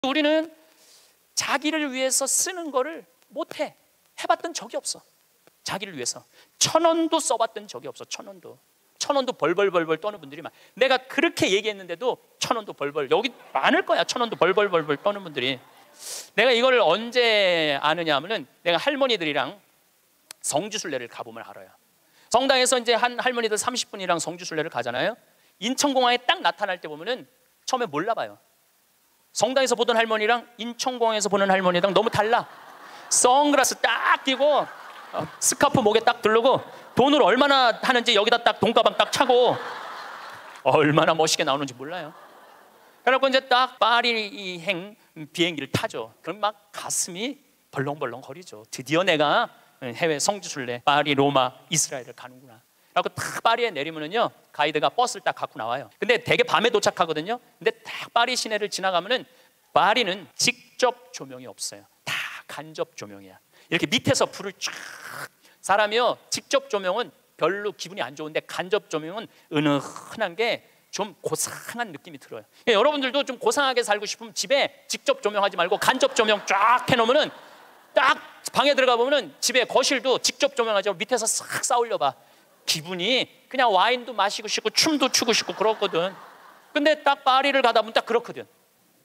우리는 자기를 위해서 쓰는 거를 못해. 해봤던 적이 없어. 자기를 위해서 1,000원도 써봤던 적이 없어. 1,000원도 벌벌벌벌 떠는 분들이 많아. 내가 그렇게 얘기했는데도 1,000원도 벌벌, 여기 많을 거야. 1,000원도 벌벌벌벌 떠는 분들이. 내가 이걸 언제 아느냐 하면은 내가 할머니들이랑 성지순례를 가보면 알아요. 성당에서 이제 한 할머니들 30분이랑 성지순례를 가잖아요. 인천공항에 딱 나타날 때 보면은 처음에 몰라봐요. 성당에서 보던 할머니랑 인천공항에서 보는 할머니랑 너무 달라. 선글라스 딱 끼고 스카프 목에 딱 두르고 돈을 얼마나 하는지 여기다 딱 돈가방 딱 차고 얼마나 멋있게 나오는지 몰라요. 그래갖고 이제 딱 파리행 비행기를 타죠. 그럼 막 가슴이 벌렁벌렁 거리죠. 드디어 내가 해외 성지순례 파리, 로마, 이스라엘을 가는구나. 그래갖고 딱 파리에 내리면은요, 가이드가 버스를 딱 갖고 나와요. 근데 되게 밤에 도착하거든요. 근데 딱 파리 시내를 지나가면은 파리는 직접 조명이 없어요. 다 간접 조명이야. 이렇게 밑에서 불을 쫙, 사람이요 직접 조명은 별로 기분이 안 좋은데 간접 조명은 은은한 게 좀 고상한 느낌이 들어요. 여러분들도 좀 고상하게 살고 싶으면 집에 직접 조명하지 말고 간접 조명 쫙 해놓으면은 딱 방에 들어가 보면은 집에 거실도 직접 조명하지 말고 밑에서 싹 쌓아올려봐. 기분이 그냥 와인도 마시고 싶고 춤도 추고 싶고 그렇거든. 근데 딱 파리를 가다 보면 딱 그렇거든.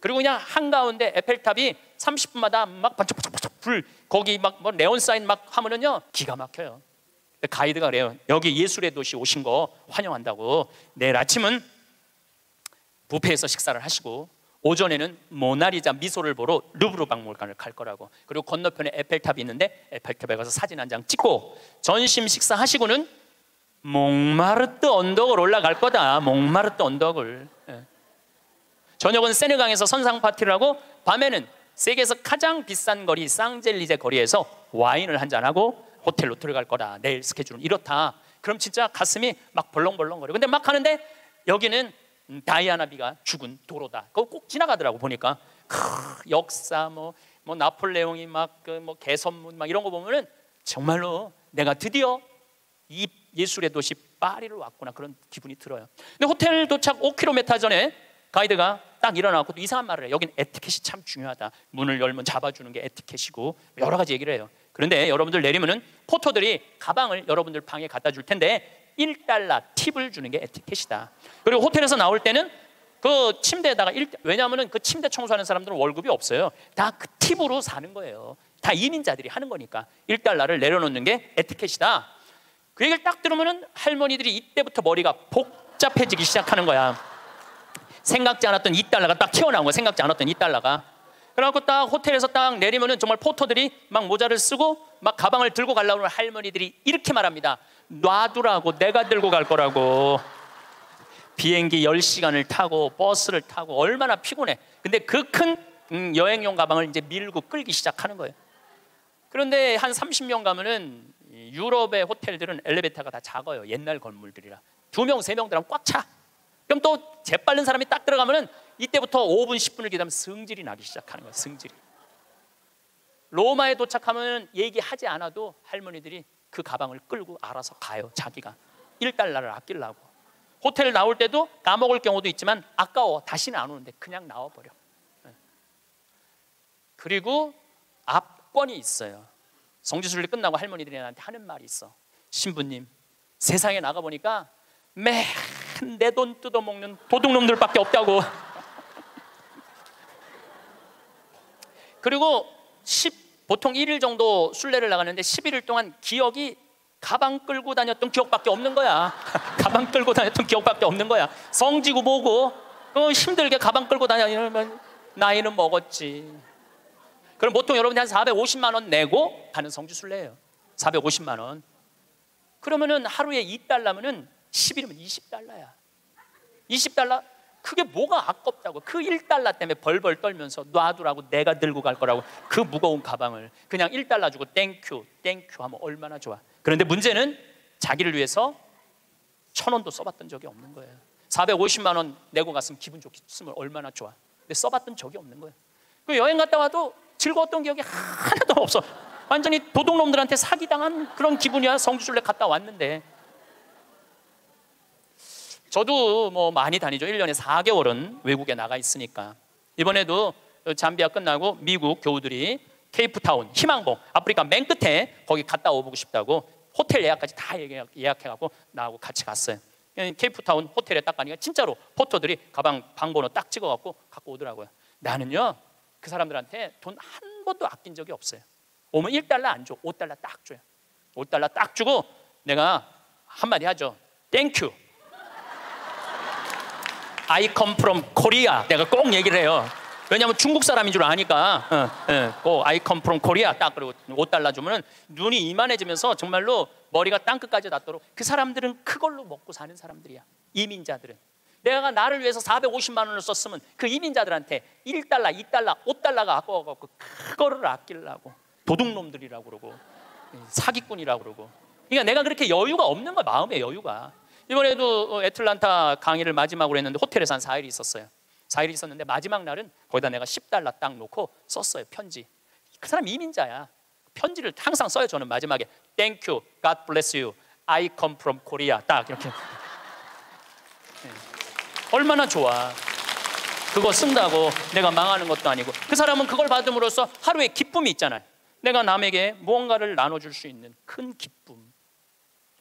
그리고 그냥 한가운데 에펠탑이 30분마다 막 반짝반짝 불, 거기 막 뭐 네온 사인 막 하면은요 기가 막혀요. 가이드가 그래요. 여기 예술의 도시 오신 거 환영한다고. 내일 아침은 뷔페에서 식사를 하시고 오전에는 모나리자 미소를 보러 루브르 박물관을 갈 거라고. 그리고 건너편에 에펠탑이 있는데 에펠탑에 가서 사진 한 장 찍고 점심 식사하시고는 몽마르트 언덕을 올라갈 거다. 몽마르트 언덕을. 저녁은 세느강에서 선상 파티를 하고 밤에는 세계에서 가장 비싼 거리 쌍젤리제 거리에서 와인을 한잔하고 호텔로 들어갈 거다. 내일 스케줄은 이렇다. 그럼 진짜 가슴이 막 벌렁벌렁거려. 근데 막 하는데 여기는 다이아나비가 죽은 도로다. 그거 꼭 지나가더라고. 보니까 역사 뭐 나폴레옹이 막 그 뭐 개선문 막 이런 거 보면은 정말로 내가 드디어 이 예술의 도시 파리를 왔구나 그런 기분이 들어요. 근데 호텔 도착 5km 전에 가이드가 딱 일어나고 또 이상한 말을 해요. 여긴 에티켓이 참 중요하다. 문을 열면 잡아주는 게 에티켓이고 여러 가지 얘기를 해요. 그런데 여러분들 내리면은 포터들이 가방을 여러분들 방에 갖다 줄 텐데 $1 팁을 주는 게 에티켓이다. 그리고 호텔에서 나올 때는 그 침대에다가 왜냐하면은 그 침대 청소하는 사람들은 월급이 없어요. 다 그 팁으로 사는 거예요. 다 이민자들이 하는 거니까 $1를 내려놓는 게 에티켓이다. 그 얘기를 딱 들으면은 할머니들이 이때부터 머리가 복잡해지기 시작하는 거야. 생각지 않았던 $2가 딱 튀어나온 거야. 생각지 않았던 $2가. 그래갖고 딱 호텔에서 딱 내리면은 정말 포터들이 막 모자를 쓰고 막 가방을 들고 가려고 하는 할머니들이 이렇게 말합니다. 놔두라고, 내가 들고 갈 거라고. 비행기 10시간을 타고 버스를 타고 얼마나 피곤해. 근데 그 큰 여행용 가방을 이제 밀고 끌기 시작하는 거예요. 그런데 한 30명 가면은 유럽의 호텔들은 엘리베이터가 다 작아요. 옛날 건물들이라 2명, 3명 들어가면 꽉 차. 그럼 또 재빠른 사람이 딱 들어가면은 이때부터 5분, 10분을 기다리면 승질이 나기 시작하는 거예요. 승질이. 로마에 도착하면 얘기하지 않아도 할머니들이 그 가방을 끌고 알아서 가요. 자기가 $1를 아끼려고. 호텔 나올 때도 까먹을 경우도 있지만 아까워. 다시는 안 오는데 그냥 나와버려. 그리고 압권이 있어요. 성지순례 끝나고 할머니들이 나한테 하는 말이 있어. 신부님, 세상에 나가보니까 맨 내 돈 뜯어먹는 도둑놈들밖에 없다고. 그리고 보통 1일 정도 순례를 나가는데 11일 동안 기억이 가방 끌고 다녔던 기억밖에 없는 거야. 가방 끌고 다녔던 기억밖에 없는 거야. 성지고 뭐고 힘들게 가방 끌고 다니면 나이는 먹었지. 그럼 보통 여러분이 한 450만 원 내고 가는 성지순례예요. 450만 원. 그러면은 하루에 $2면은 10일이면 $20야. $20? 그게 뭐가 아깝다고. 그 $1 때문에 벌벌 떨면서 놔두라고, 내가 들고 갈 거라고. 그 무거운 가방을 그냥 $1 주고 땡큐 하면 얼마나 좋아. 그런데 문제는 자기를 위해서 1,000원도 써봤던 적이 없는 거예요. 450만 원 내고 갔으면 기분 좋겠으면 얼마나 좋아. 근데 써봤던 적이 없는 거예요. 그 여행 갔다 와도 즐거웠던 기억이 하나도 없어. 완전히 도둑놈들한테 사기당한 그런 기분이야. 성지순례 갔다 왔는데. 저도 뭐 많이 다니죠. 1년에 4개월은 외국에 나가 있으니까. 이번에도 잠비아 끝나고 미국 교우들이 케이프타운, 희망봉, 아프리카 맨 끝에 거기 갔다 오고 싶다고 호텔 예약까지 다 예약해갖고 나하고 같이 갔어요. 케이프타운 호텔에 딱 가니까 진짜로 포터들이 가방 방번호 딱 찍어갖고 갖고 오더라고요. 나는요 그 사람들한테 돈 한 번도 아낀 적이 없어요. 오면 1달러 안 줘. 5달러 딱 줘요. 5달러 딱 주고 내가 한마디 하죠. 땡큐. I come from Korea. 내가 꼭 얘기를 해요. 왜냐하면 중국 사람인 줄 아니까. I come from Korea. 딱 그리고 5달러 주면은 눈이 이만해지면서 정말로 머리가 땅끝까지 닿도록. 그 사람들은 그걸로 먹고 사는 사람들이야. 이민자들은. 내가 나를 위해서 450만 원을 썼으면 그 이민자들한테 1달러, 2달러, 5달러가 아까워갖고 그거를 아끼려고. 도둑놈들이라고 그러고 사기꾼이라고 그러고. 그러니까 내가 그렇게 여유가 없는 거야. 마음의 여유가. 이번에도 애틀란타 강의를 마지막으로 했는데 호텔에서 한 4일 있었어요. 4일 있었는데 마지막 날은 거기다 내가 10달러 딱 놓고 썼어요. 편지. 그 사람 이민자야. 편지를 항상 써요. 저는 마지막에 Thank you, God bless you, I come from Korea. 딱 이렇게. 얼마나 좋아. 그거 쓴다고 내가 망하는 것도 아니고. 그 사람은 그걸 받음으로써 하루에 기쁨이 있잖아요. 내가 남에게 무언가를 나눠줄 수 있는 큰 기쁨,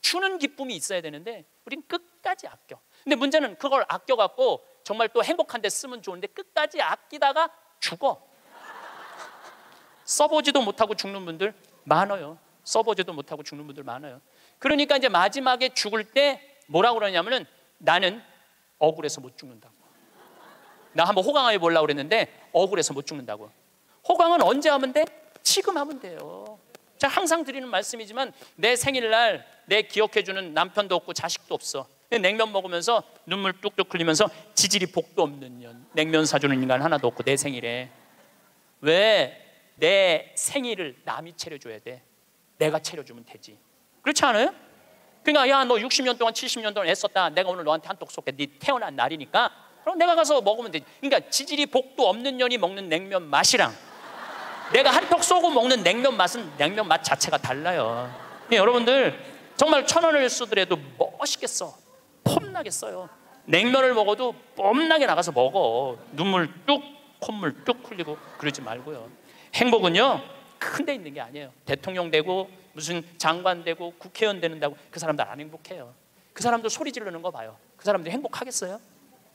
주는 기쁨이 있어야 되는데 우린 끝까지 아껴. 근데 문제는 그걸 아껴갖고 정말 또 행복한 데 쓰면 좋은데 끝까지 아끼다가 죽어. 써보지도 못하고 죽는 분들 많아요. 써보지도 못하고 죽는 분들 많아요. 그러니까 이제 마지막에 죽을 때 뭐라고 그러냐면은 나는 억울해서 못 죽는다고. 나 한번 호강해 보려고 그랬는데 억울해서 못 죽는다고. 호강은 언제 하면 돼? 지금 하면 돼요. 제가 항상 드리는 말씀이지만 내 생일날 내 기억해주는 남편도 없고 자식도 없어. 냉면 먹으면서 눈물 뚝뚝 흘리면서 지질이 복도 없는 년, 냉면 사주는 인간 하나도 없고 내 생일에 왜 내 생일을 남이 차려줘야 돼? 내가 차려주면 되지. 그렇지 않아요? 그러니까 야 너 60년 동안 70년 동안 애썼다. 내가 오늘 너한테 한턱 쏠게. 네 태어난 날이니까 그럼 내가 가서 먹으면 되지. 그러니까 지질이 복도 없는 년이 먹는 냉면 맛이랑 내가 한턱 쏘고 먹는 냉면 맛은 냉면 맛 자체가 달라요. 여러분들 정말 1,000원을 쓰더라도 멋있겠어. 폼나게 써요. 냉면을 먹어도 뽐나게 나가서 먹어. 눈물 뚝 콧물 뚝 흘리고 그러지 말고요. 행복은요 큰 데 있는 게 아니에요. 대통령 되고 무슨 장관 되고 국회의원 되는다고 그 사람들 안 행복해요. 그 사람들 소리 지르는 거 봐요. 그 사람들 행복하겠어요?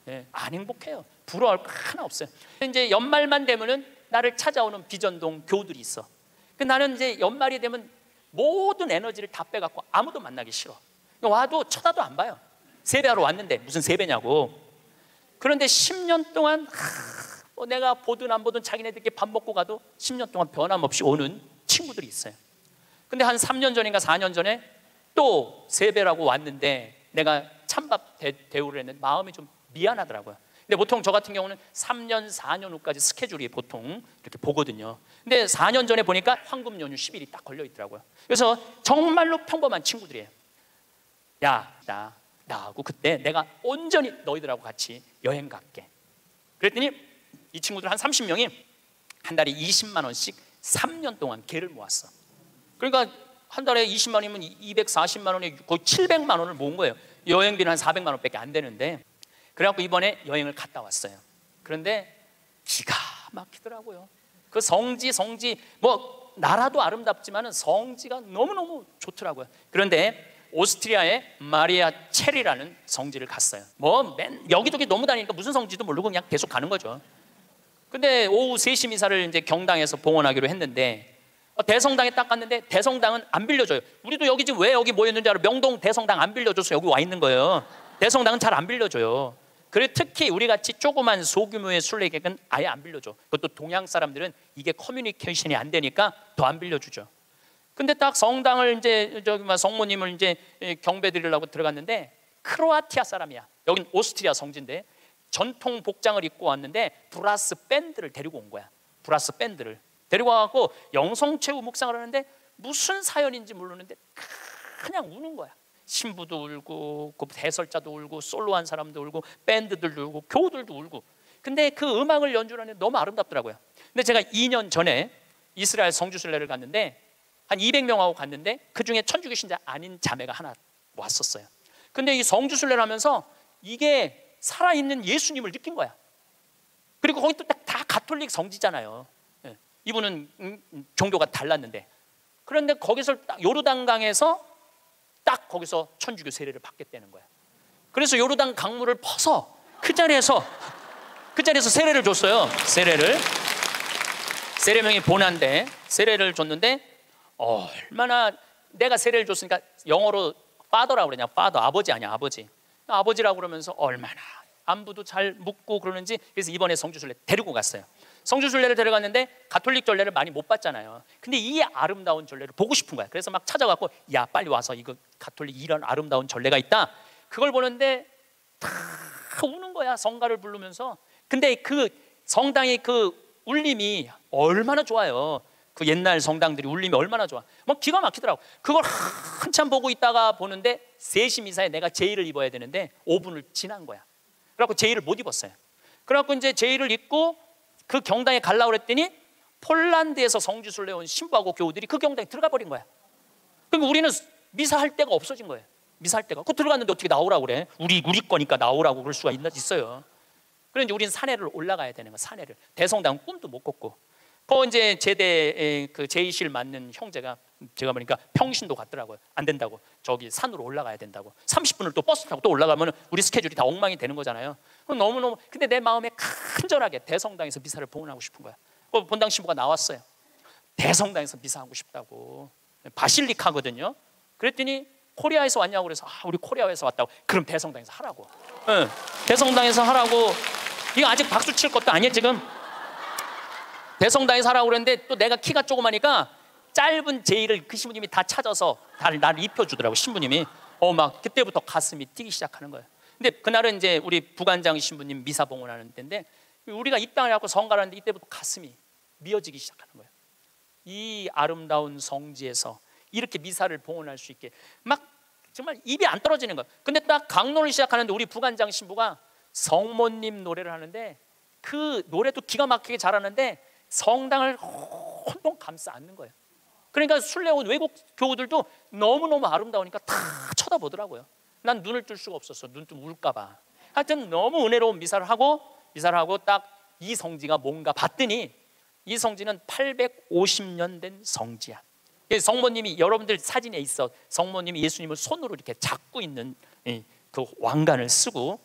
네, 안 행복해요. 부러워할 거 하나 없어요. 이제 연말만 되면은 나를 찾아오는 비전동 교우들이 있어. 나는 이제 연말이 되면 모든 에너지를 다 빼갖고 아무도 만나기 싫어. 와도 쳐다도 안 봐요. 세배하러 왔는데 무슨 세배냐고. 그런데 10년 동안 내가 보든 안 보든 자기네들끼리 밥 먹고 가도 10년 동안 변함없이 오는 친구들이 있어요. 근데 한 3년 전인가 4년 전에 또 세배라고 왔는데 내가 찬밥 대우를 했는데 마음이 좀 미안하더라고요. 근데 보통 저 같은 경우는 3년, 4년 후까지 스케줄이 보통 이렇게 보거든요. 근데 4년 전에 보니까 황금 연휴 10일이 딱 걸려 있더라고요. 그래서 정말로 평범한 친구들이에요. 야, 나하고 그때 내가 온전히 너희들하고 같이 여행 갈게. 그랬더니 이 친구들 한 30명이 한 달에 20만 원씩 3년 동안 개를 모았어. 그러니까 한 달에 20만 원이면 240만 원에 거의 700만 원을 모은 거예요. 여행비는 한 400만 원밖에 안 되는데. 그래갖고 이번에 여행을 갔다 왔어요. 그런데 기가 막히더라고요. 그 성지 뭐 나라도 아름답지만은 성지가 너무너무 좋더라고요. 그런데 오스트리아의 마리아 체리라는 성지를 갔어요. 뭐 여기저기 너무 다니니까 무슨 성지도 모르고 그냥 계속 가는 거죠. 근데 오후 3시 미사를 이제 경당에서 봉헌하기로 했는데 대성당에 딱 갔는데 대성당은 안 빌려줘요. 우리도 여기 지금 왜 여기 모였는지 알아? 명동 대성당 안 빌려줘서 여기 와 있는 거예요. 대성당은 잘 안 빌려줘요. 그래 특히 우리 같이 조그만 소규모의 순례객은 아예 안 빌려줘. 그것도 동양 사람들은 이게 커뮤니케이션이 안 되니까 더 안 빌려주죠. 근데 딱 성당을 이제 성모님을 이제 경배 드리려고 들어갔는데 크로아티아 사람이야. 여긴 오스트리아 성지인데 전통 복장을 입고 왔는데 브라스 밴드를 데리고 온 거야. 브라스 밴드를 데리고 와갖고 영성체후 묵상을 하는데 무슨 사연인지 모르는데 그냥 우는 거야. 신부도 울고 그 해설자도 울고 솔로한 사람도 울고 밴드들도 울고 교우들도 울고. 근데 그 음악을 연주하는데 너무 아름답더라고요. 근데 제가 2년 전에 이스라엘 성주순례를 갔는데 한 200명하고 갔는데 그중에 천주교 신자 아닌 자매가 하나 왔었어요. 근데 이 성주순례를 하면서 이게 살아있는 예수님을 느낀 거야. 그리고 거기 또 다 가톨릭 성지잖아요. 예. 이분은 종교가 달랐는데, 그런데 거기서 딱 요르단강에서 딱 거기서 천주교 세례를 받겠다는 거야. 그래서 요르단 강물을 퍼서 그 자리에서 세례를 줬어요. 세례명이 보난데 세례를 줬는데, 얼마나, 내가 세례를 줬으니까 영어로 파더라고 그러냐, 파더, 아버지 아니야, 아버지라고 그러면서 얼마나 안부도 잘 묻고 그러는지. 그래서 이번에 성주순례 데리고 갔어요. 성주순례를 데려갔는데 가톨릭 전례를 많이 못 봤잖아요. 근데 이 아름다운 전례를 보고 싶은 거야. 그래서 막 찾아갖고, 야 빨리 와서 이거 가톨릭 이런 아름다운 전례가 있다. 그걸 보는데 다 우는 거야, 성가를 부르면서. 근데 그 성당의 그 울림이 얼마나 좋아요. 그 옛날 성당들이 울림이 얼마나 좋아. 뭐 기가 막히더라고. 그걸 한참 보고 있다가 보는데 3시 미사에 내가 제의를 입어야 되는데 5분을 지난 거야. 그래갖고 제의를 못 입었어요. 그래갖고 이제 제의를 입고 그 경당에 가려고 그랬더니 폴란드에서 성주순례 온 신부하고 교우들이 그 경당에 들어가 버린 거야. 그러니까 우리는 미사할 데가 없어진 거예요. 미사할 데가. 그 들어갔는데 어떻게 나오라고 그래? 우리 거니까 나오라고 그럴 수가 있어요. 그런데 우리는 산에를 올라가야 되는 거야. 산에를. 대성당 꿈도 못 꿨고. 그 이제 제대 그 제의실 맡는 형제가, 제가 보니까 평신도 갔더라고요. 안 된다고. 저기 산으로 올라가야 된다고. 30분을 또 버스 타고 또 올라가면 우리 스케줄이 다 엉망이 되는 거잖아요. 너무너무. 근데 내 마음에 간절하게 대성당에서 미사를 봉헌하고 싶은 거야. 그 본당 신부가 나왔어요. 대성당에서 미사하고 싶다고. 바실리카거든요. 그랬더니 코리아에서 왔냐고 그래서, 우리 코리아에서 왔다고. 그럼 대성당에서 하라고. 네, 대성당에서 하라고. 이거 아직 박수 칠 것도 아니야 지금. 대성당에서 하라고 그랬는데 또 내가 키가 조그마니까 짧은 제의를 그 신부님이 다 찾아서 나를 입혀주더라고, 신부님이. 막 그때부터 가슴이 뛰기 시작하는 거예요. 근데 그날은 이제 우리 부관장 신부님 미사 봉헌하는 때인데, 우리가 입당을 해갖고 성가를 하는데 이때부터 가슴이 미어지기 시작하는 거예요. 이 아름다운 성지에서 이렇게 미사를 봉헌할 수 있게 막 정말 입이 안 떨어지는 거예요. 근데 딱 강론을 시작하는데 우리 부관장 신부가 성모님 노래를 하는데, 그 노래도 기가 막히게 잘하는데 성당을 혼동 감싸 안는 거예요. 그러니까 순례 온 외국 교우들도 너무너무 아름다우니까 다 쳐다보더라고요. 난 눈을 뜰 수가 없었어. 눈 좀 울까 봐. 하여튼 너무 은혜로운 미사를 하고 딱 이 성지가 뭔가 봤더니, 이 성지는 850년 된 성지야. 성모님이, 여러분들 사진에 있어, 성모님이 예수님을 손으로 이렇게 잡고 있는 그 왕관을 쓰고.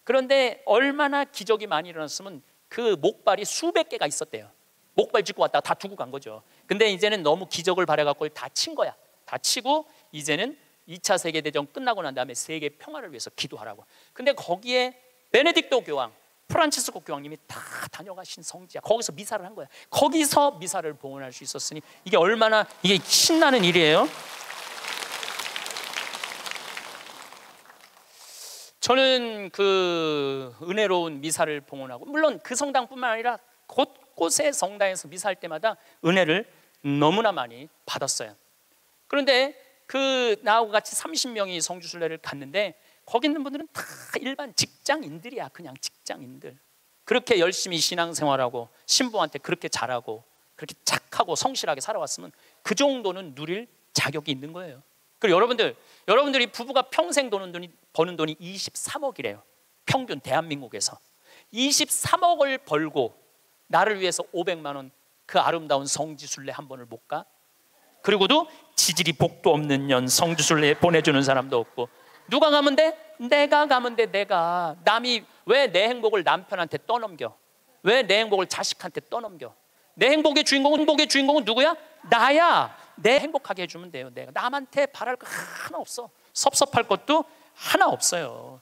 그런데 얼마나 기적이 많이 일어났으면 그 목발이 수백 개가 있었대요. 목발 짚고 왔다가 다 두고 간 거죠. 근데 이제는 너무 기적을 바라갖고 다 친 거야. 다 치고 이제는 2차 세계대전 끝나고 난 다음에 세계 평화를 위해서 기도하라고. 근데 거기에 베네딕토 교황, 프란치스코 교황님이 다 다녀가신 성지야. 거기서 미사를 한 거야. 거기서 미사를 봉헌할 수 있었으니 이게 얼마나 이게 신나는 일이에요. 저는 그 은혜로운 미사를 봉헌하고, 물론 그 성당뿐만 아니라 곳곳의 성당에서 미사할 때마다 은혜를 너무나 많이 받았어요. 그런데 그 나하고 같이 30명이 성주순례를 갔는데, 거기 있는 분들은 다 일반 직장인들이야. 그냥 직장인들. 그렇게 열심히 신앙생활하고 신부한테 그렇게 잘하고 그렇게 착하고 성실하게 살아왔으면 그 정도는 누릴 자격이 있는 거예요. 그리고 여러분들이 부부가 평생 버는 돈이 23억이래요. 평균 대한민국에서 23억을 벌고 나를 위해서 500만 원 그 아름다운 성지순례 한 번을 못 가? 그리고도 지질이 복도 없는 년 성지순례 보내주는 사람도 없고. 누가 가면 돼? 내가 가면 돼. 내가. 남이 왜 내 행복을 남편한테 떠넘겨? 왜 내 행복을 자식한테 떠넘겨? 내 행복의 주인공은 누구야? 나야. 내 행복하게 해주면 돼요. 내가 남한테 바랄 거 하나 없어. 섭섭할 것도 하나 없어요.